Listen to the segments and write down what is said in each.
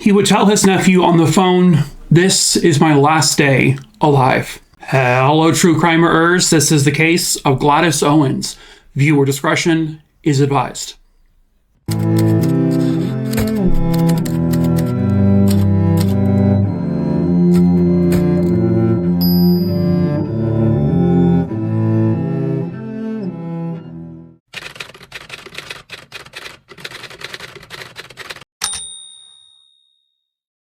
He would tell his nephew on the phone, "This is my last day alive." Hello, true crimerers. This is the case of Gladys Owens. Viewer discretion is advised.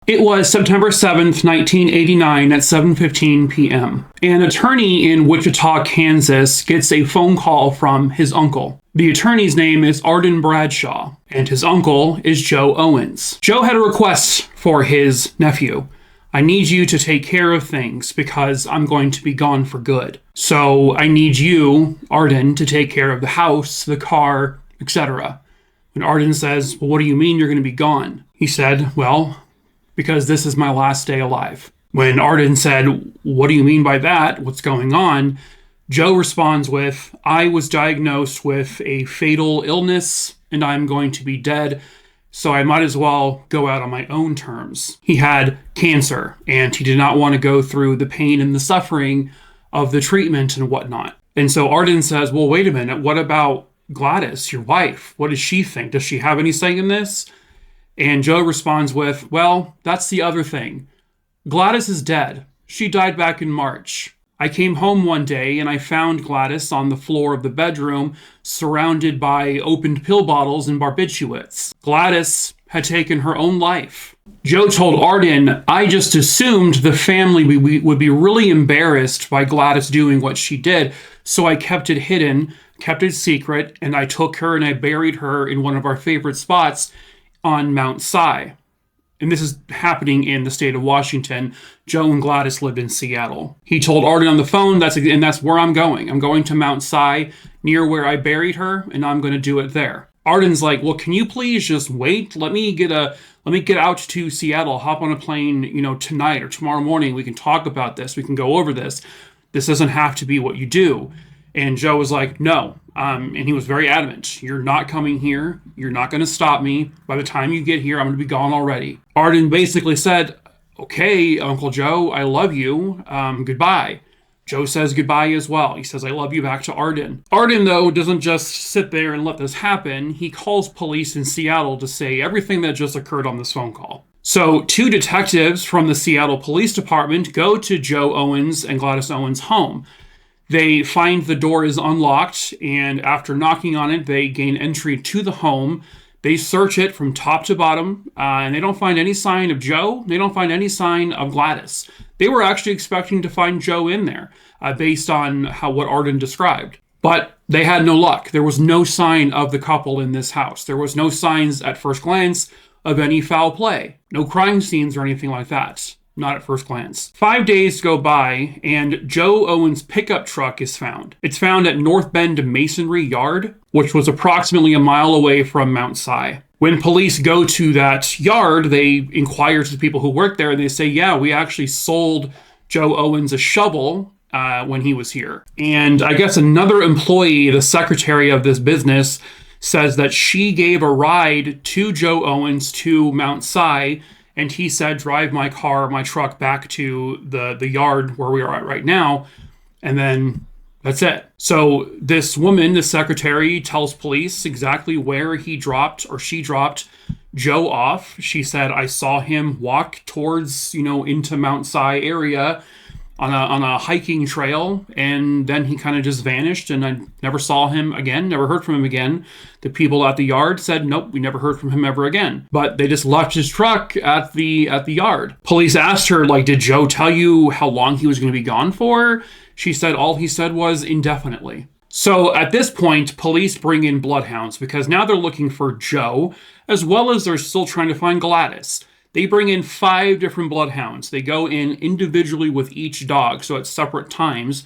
It was September 7th, 1989 at 7:15 p.m. An attorney in Wichita, Kansas gets a phone call from his uncle. The attorney's name is Arden Bradshaw, and his uncle is Joe Owens. Joe had a request for his nephew. "I need you to take care of things because I'm going to be gone for good. So I need you, Arden, to take care of the house, the car, etc." And Arden says, "Well, what do you mean you're going to be gone?" He said, "Well, because this is my last day alive." When Arden said, "What do you mean by that? What's going on?" Joe responds with, "I was diagnosed with a fatal illness and I'm going to be dead, so I might as well go out on my own terms." He had cancer and he did not want to go through the pain and the suffering of the treatment and whatnot. And so Arden says, "Well, wait a minute, what about Gladys, your wife? What does she think? Does she have any say in this?" And Joe responds with, "Well, that's the other thing. Gladys is dead. She died back in March. I came home one day and I found Gladys on the floor of the bedroom, surrounded by opened pill bottles and barbiturates. Gladys had taken her own life." Joe told Arden, "I just assumed the family would be really embarrassed by Gladys doing what she did, so I kept it hidden, kept it secret, and I took her and I buried her in one of our favorite spots on Mount Si." And this is happening in the state of Washington. Joe and Gladys lived in Seattle. He told Arden on the phone, that's where I'm going. I'm going to Mount Si, near where I buried her, and I'm going to do it there. Arden's like, "Well, can you please just wait? Let me get out to Seattle, hop on a plane, tonight or tomorrow morning. We can talk about this. We can go over this. This doesn't have to be what you do." And Joe was like, "No." And he was very adamant. "You're not coming here. You're not going to stop me. By the time you get here, I'm going to be gone already." Arden basically said, "Okay, Uncle Joe, I love you. Goodbye." Joe says goodbye as well. He says, "I love you" back to Arden. Arden, though, doesn't just sit there and let this happen. He calls police in Seattle to say everything that just occurred on this phone call. So 2 detectives from the Seattle Police Department go to Joe Owens and Gladys Owens' home. They find the door is unlocked, and after knocking on it, they gain entry to the home. They search it from top to bottom, and they don't find any sign of Joe. They don't find any sign of Gladys. They were actually expecting to find Joe in there, based on what Arden described. But they had no luck. There was no sign of the couple in this house. There was no signs at first glance of any foul play. No crime scenes or anything like that. Not at first glance. 5 days go by, and Joe Owens' pickup truck is found. It's found at North Bend Masonry Yard, which was approximately a mile away from Mount Si. When police go to that yard, they inquire to the people who work there, and they say, "Yeah, we actually sold Joe Owens a shovel when he was here." And I guess another employee, the secretary of this business, says that she gave a ride to Joe Owens to Mount Si, and he said, "Drive my truck back to the yard where we are at right now." And then that's it. So this woman, the secretary, tells police exactly where she dropped Joe off. She said, "I saw him walk towards, into Mount Si area on a hiking trail, and then he kind of just vanished, and I never saw him again, never heard from him again." The people at the yard said, "Nope, we never heard from him ever again." But they just left his truck at the yard. Police asked her, "Did Joe tell you how long he was going to be gone for?" She said all he said was indefinitely. So at this point, police bring in bloodhounds because now they're looking for Joe, as well as they're still trying to find Gladys. They bring in 5 different bloodhounds. They go in individually with each dog, so at separate times.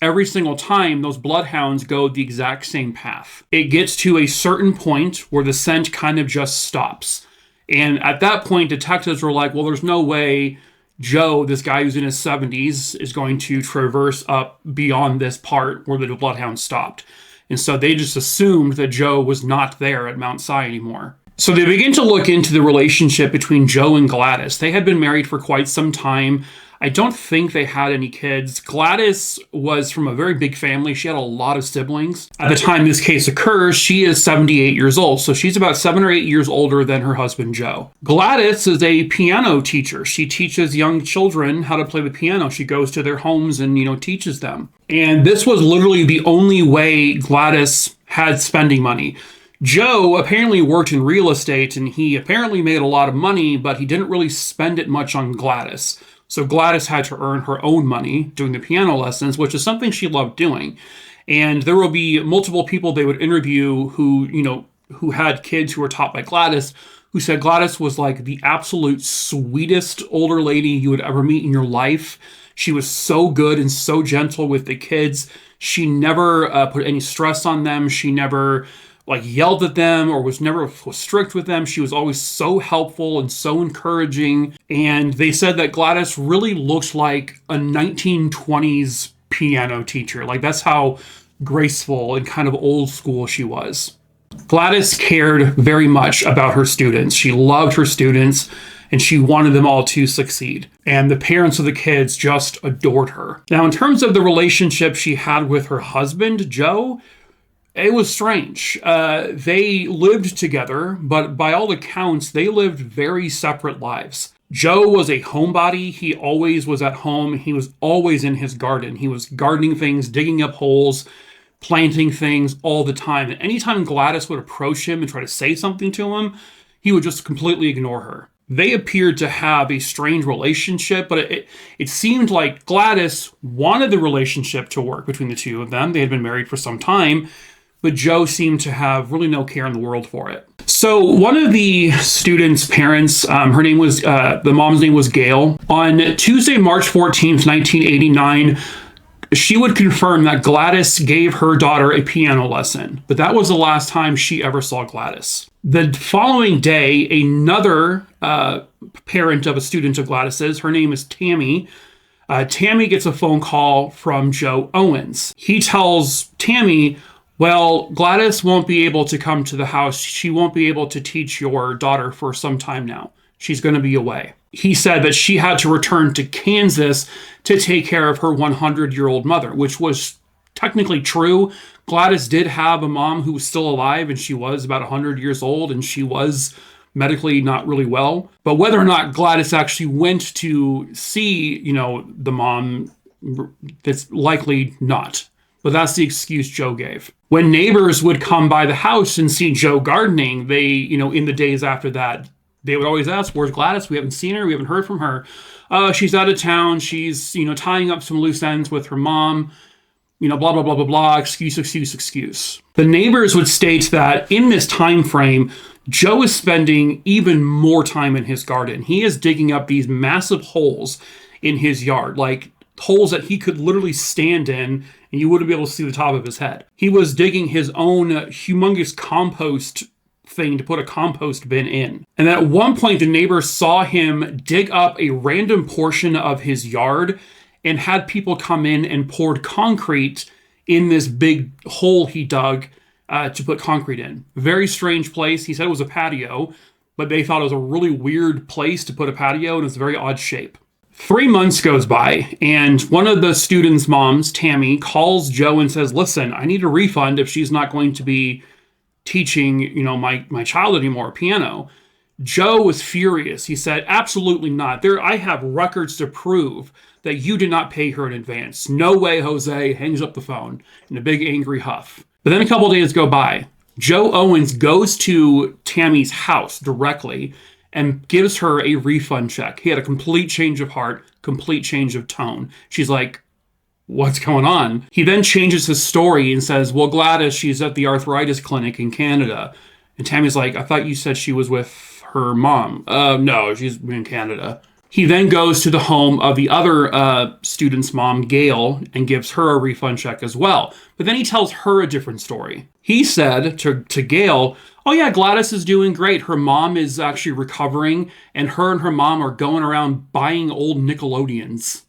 Every single time, those bloodhounds go the exact same path. It gets to a certain point where the scent kind of just stops. And at that point, detectives were like, well, there's no way Joe, this guy who's in his 70s, is going to traverse up beyond this part where the bloodhound stopped. And so they just assumed that Joe was not there at Mount Si anymore. So they begin to look into the relationship between Joe and Gladys. They had been married for quite some time. I don't think they had any kids. Gladys was from a very big family. She had a lot of siblings. At the time this case occurs, she is 78 years old. So she's about 7 or 8 years older than her husband, Joe. Gladys is a piano teacher. She teaches young children how to play the piano. She goes to their homes and, teaches them. And this was literally the only way Gladys had spending money. Joe apparently worked in real estate and he apparently made a lot of money, but he didn't really spend it much on Gladys. So Gladys had to earn her own money doing the piano lessons, which is something she loved doing. And there will be multiple people they would interview who had kids who were taught by Gladys, who said Gladys was like the absolute sweetest older lady you would ever meet in your life. She was so good and so gentle with the kids. She never put any stress on them. She never yelled at them or was strict with them. She was always so helpful and so encouraging. And they said that Gladys really looked like a 1920s piano teacher. That's how graceful and kind of old school she was. Gladys cared very much about her students. She loved her students and she wanted them all to succeed. And the parents of the kids just adored her. Now, in terms of the relationship she had with her husband, Joe, it was strange. They lived together, but by all accounts, they lived very separate lives. Joe was a homebody. He always was at home. He was always in his garden. He was gardening things, digging up holes, planting things all the time. And anytime Gladys would approach him and try to say something to him, he would just completely ignore her. They appeared to have a strange relationship, but it seemed like Gladys wanted the relationship to work between the two of them. They had been married for some time, but Joe seemed to have really no care in the world for it. So one of the students' parents, the mom's name was Gail. On Tuesday, March 14th, 1989, she would confirm that Gladys gave her daughter a piano lesson, but that was the last time she ever saw Gladys. The following day, another parent of a student of Gladys's, her name is Tammy. Tammy gets a phone call from Joe Owens. He tells Tammy, well, Gladys won't be able to come to the house. She won't be able to teach your daughter for some time now. She's going to be away. He said that she had to return to Kansas to take care of her 100-year-old mother, which was technically true. Gladys did have a mom who was still alive, and she was about 100 years old, and she was medically not really well. But whether or not Gladys actually went to see, the mom, it's likely not. But that's the excuse Joe gave. When neighbors would come by the house and see Joe gardening, they, in the days after that, they would always ask, where's Gladys? We haven't seen her. We haven't heard from her. She's out of town. She's, tying up some loose ends with her mom, blah, blah, blah, blah, blah, excuse. The neighbors would state that in this time frame, Joe is spending even more time in his garden. He is digging up these massive holes in his yard, holes that he could literally stand in and you wouldn't be able to see the top of his head. He was digging his own humongous compost thing to put a compost bin in. And at one point, the neighbors saw him dig up a random portion of his yard and had people come in and poured concrete in this big hole he dug to put concrete in. Very strange place. He said it was a patio, but they thought it was a really weird place to put a patio and it's a very odd shape. 3 months goes by, and one of the students' moms, Tammy, calls Joe and says, listen, I need a refund if she's not going to be teaching, my child anymore, piano. Joe was furious. He said, absolutely not. I have records to prove that you did not pay her in advance. No way, Jose. Hangs up the phone in a big angry huff. But then a couple days go by. Joe Owens goes to Tammy's house directly and gives her a refund check. He had a complete change of heart, complete change of tone. She's like, what's going on? He then changes his story and says, well, Gladys, she's at the arthritis clinic in Canada. And Tammy's like, I thought you said she was with her mom. No, she's in Canada. He then goes to the home of the other student's mom, Gail, and gives her a refund check as well. But then he tells her a different story. He said to Gail, oh yeah, Gladys is doing great. Her mom is actually recovering, and her mom are going around buying old Nickelodeons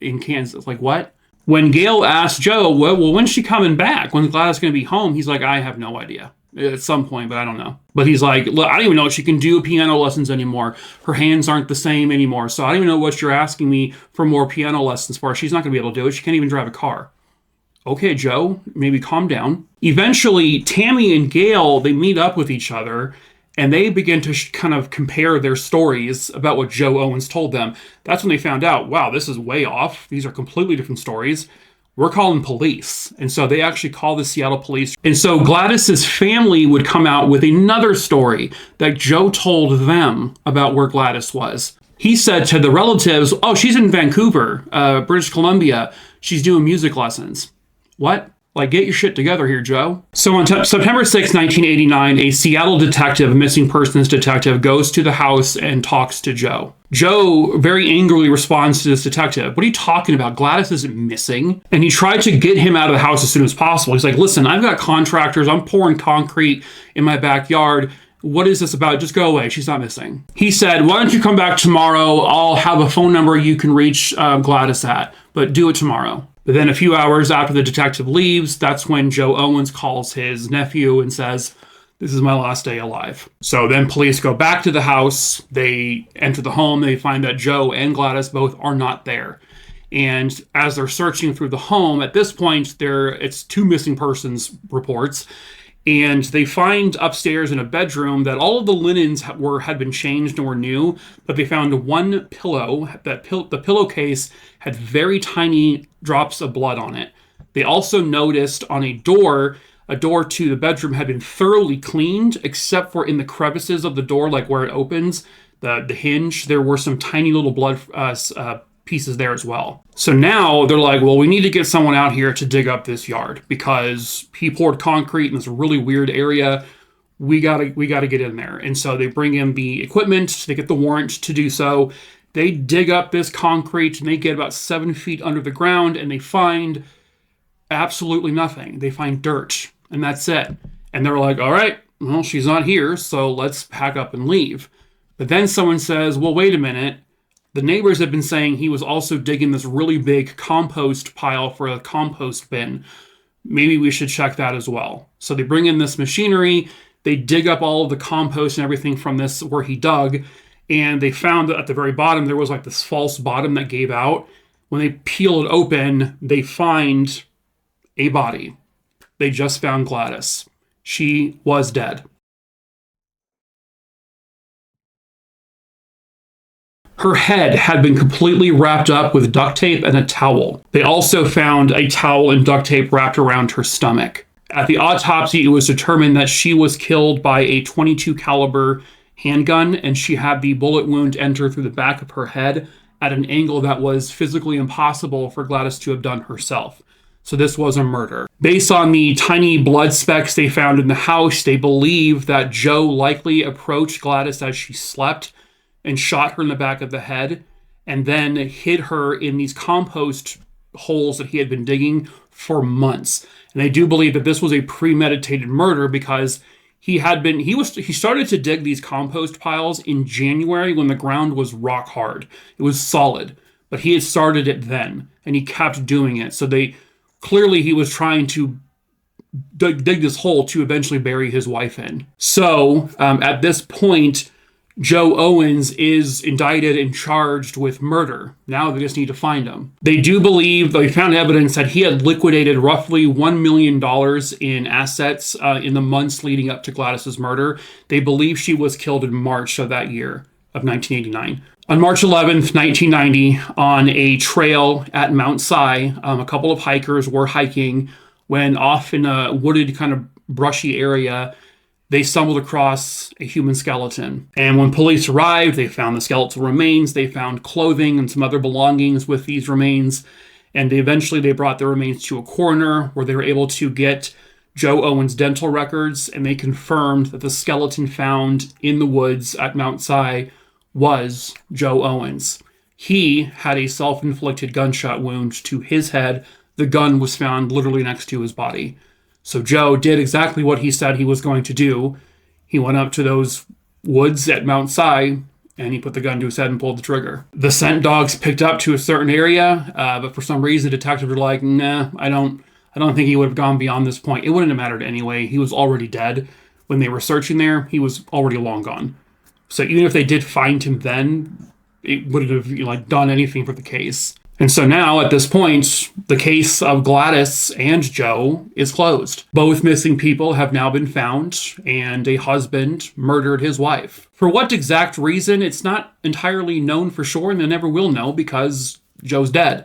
in Kansas. Like, what? When Gail asked Joe, well, when's she coming back? When's Gladys going to be home? He's like, I have no idea. at some point, but I don't know. But he's like, look, I don't even know if she can do piano lessons anymore. Her hands aren't the same anymore. So I don't even know what you're asking me for more piano lessons for. She's not going to be able to do it. She can't even drive a car. Okay, Joe, maybe calm down. Eventually, Tammy and Gail, they meet up with each other, and they begin to kind of compare their stories about what Joe Owens told them. That's when they found out, wow, this is way off. These are completely different stories. We're calling police. And so they actually call the Seattle police. And so Gladys's family would come out with another story that Joe told them about where Gladys was. He said to the relatives, oh, she's in Vancouver, British Columbia. She's doing music lessons. What? Like, get your shit together here, Joe. So on September 6, 1989, a Seattle detective, a missing persons detective, goes to the house and talks to Joe. Joe very angrily responds to this detective. What are you talking about? Gladys isn't missing. And he tried to get him out of the house as soon as possible. He's like, listen, I've got contractors. I'm pouring concrete in my backyard. What is this about? Just go away. She's not missing. He said, why don't you come back tomorrow? I'll have a phone number you can reach Gladys at, but do it tomorrow. But then a few hours after the detective leaves, that's when Joe Owens calls his nephew and says, this is my last day alive. So then police go back to the house. They enter the home. They find that Joe and Gladys both are not there. And as they're searching through the home, at this point, it's 2 missing persons reports. And they find upstairs in a bedroom that all of the linens had been changed and were new, but they found one pillow. The pillowcase had very tiny drops of blood on it. They also noticed on a door to the bedroom had been thoroughly cleaned, except for in the crevices of the door, like where it opens, the hinge, there were some tiny little blood pieces there as well. So now they're like, well, we need to get someone out here to dig up this yard because he poured concrete in this really weird area. We gotta get in there. And so they bring in the equipment, they get the warrant to do so. They dig up this concrete and they get about 7 feet under the ground and they find absolutely nothing. They find dirt and that's it. And they're like, all right, well, she's not here, so let's pack up and leave. But then someone says, well, wait a minute. The neighbors have been saying he was also digging this really big compost pile for a compost bin. Maybe we should check that as well. So they bring in this machinery, they dig up all of the compost and everything from this where he dug, and they found that at the very bottom there was like this false bottom that gave out. When they peel it open, they find a body. They just found Gladys. She was dead. Her head had been completely wrapped up with duct tape and a towel. They also found a towel and duct tape wrapped around her stomach. At the autopsy, it was determined that she was killed by a .22 caliber handgun, and she had the bullet wound enter through the back of her head at an angle that was physically impossible for Gladys to have done herself. So this was a murder. Based on the tiny blood specks they found in the house, they believe that Joe likely approached Gladys as she slept and shot her in the back of the head, and then hid her in these compost holes that he had been digging for months. And they do believe that this was a premeditated murder because he started to dig these compost piles in January when the ground was rock hard. It was solid, but he had started it then, and he kept doing it. So clearly he was trying to dig this hole to eventually bury his wife in. So at this point, Joe Owens is indicted and charged with murder. Now they just need to find him. They do believe they found evidence that he had liquidated roughly $1 million in assets in the months leading up to Gladys's murder. They believe she was killed in March of that year of 1989. On March 11th, 1990, on a trail at Mount Si, a couple of hikers were hiking when off in a wooded kind of brushy area, they stumbled across a human skeleton. And when police arrived, they found the skeletal remains, they found clothing and some other belongings with these remains, and eventually they brought the remains to a coroner where they were able to get Joe Owens' dental records, and they confirmed that the skeleton found in the woods at Mount Si was Joe Owens. He had a self-inflicted gunshot wound to his head. The gun was found literally next to his body. So Joe did exactly what he said he was going to do. He went up to those woods at Mount Si, and he put the gun to his head and pulled the trigger. The scent dogs picked up to a certain area, but for some reason, detectives were like, nah, I don't think he would have gone beyond this point. It wouldn't have mattered anyway. He was already dead. when they were searching there, he was already long gone. So even if they did find him then, it wouldn't have done anything for the case. And so now, at this point, the case of Gladys and Joe is closed. Both missing people have now been found, and a husband murdered his wife. For what exact reason, it's not entirely known for sure, and they never will know because Joe's dead.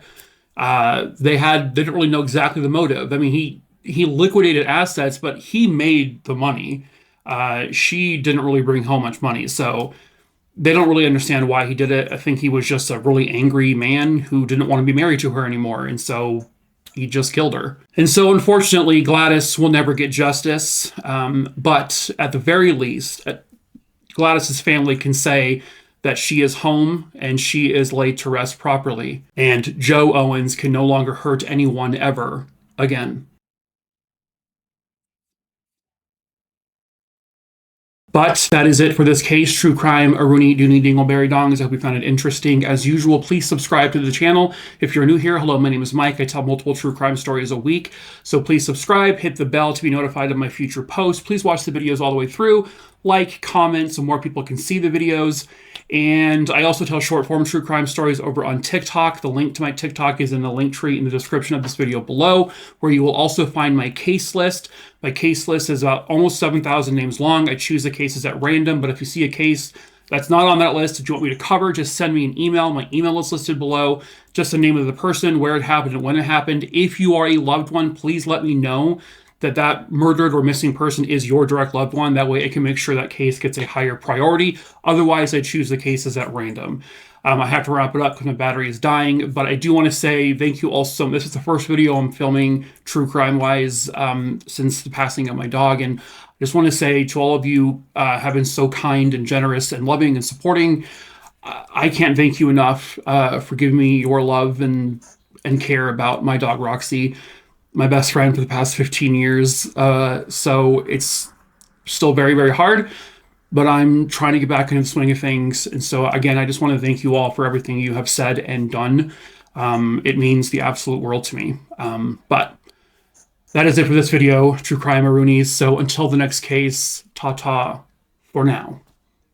They didn't really know exactly the motive. I mean, he liquidated assets, but he made the money. She didn't really bring home much money, so they don't really understand why he did it. I think he was just a really angry man who didn't want to be married to her anymore, and so he just killed her. And so, unfortunately, Gladys will never get justice, but at the very least, Gladys's family can say that she is home and she is laid to rest properly, and Joe Owens can no longer hurt anyone ever again. But that is it for this case. True crime, Aruni Dooney Dingleberry Dongs. I hope you found it interesting. As usual, please subscribe to the channel. If you're new here, hello, my name is Mike. I tell multiple true crime stories a week. So please subscribe, hit the bell to be notified of my future posts. Please watch the videos all the way through. Like, comment, so more people can see the videos. And I also tell short form true crime stories over on TikTok. The link to my TikTok is in the link tree in the description of this video below, where you will also find my case list. My case list is about almost 7,000 names long. I choose the cases at random, but if you see a case that's not on that list that you want me to cover, just send me an email. My email is listed below. Just the name of the person, where it happened, and when it happened. If you are a loved one, please let me know that murdered or missing person is your direct loved one. That way I can make sure that case gets a higher priority. Otherwise, I choose the cases at random. I have to wrap it up because my battery is dying, but I do want to say thank you all so much. This is the first video I'm filming true crime-wise since the passing of my dog, and I just want to say to all of you have been so kind and generous and loving and supporting. I can't thank you enough for giving me your love and care about my dog, Roxy, my best friend for the past 15 years. So it's still very, very hard, but I'm trying to get back into the swing of things. And so again, I just want to thank you all for everything you have said and done. It means the absolute world to me. But that is it for this video, True Crime Maroonies. So until the next case, ta-ta for now.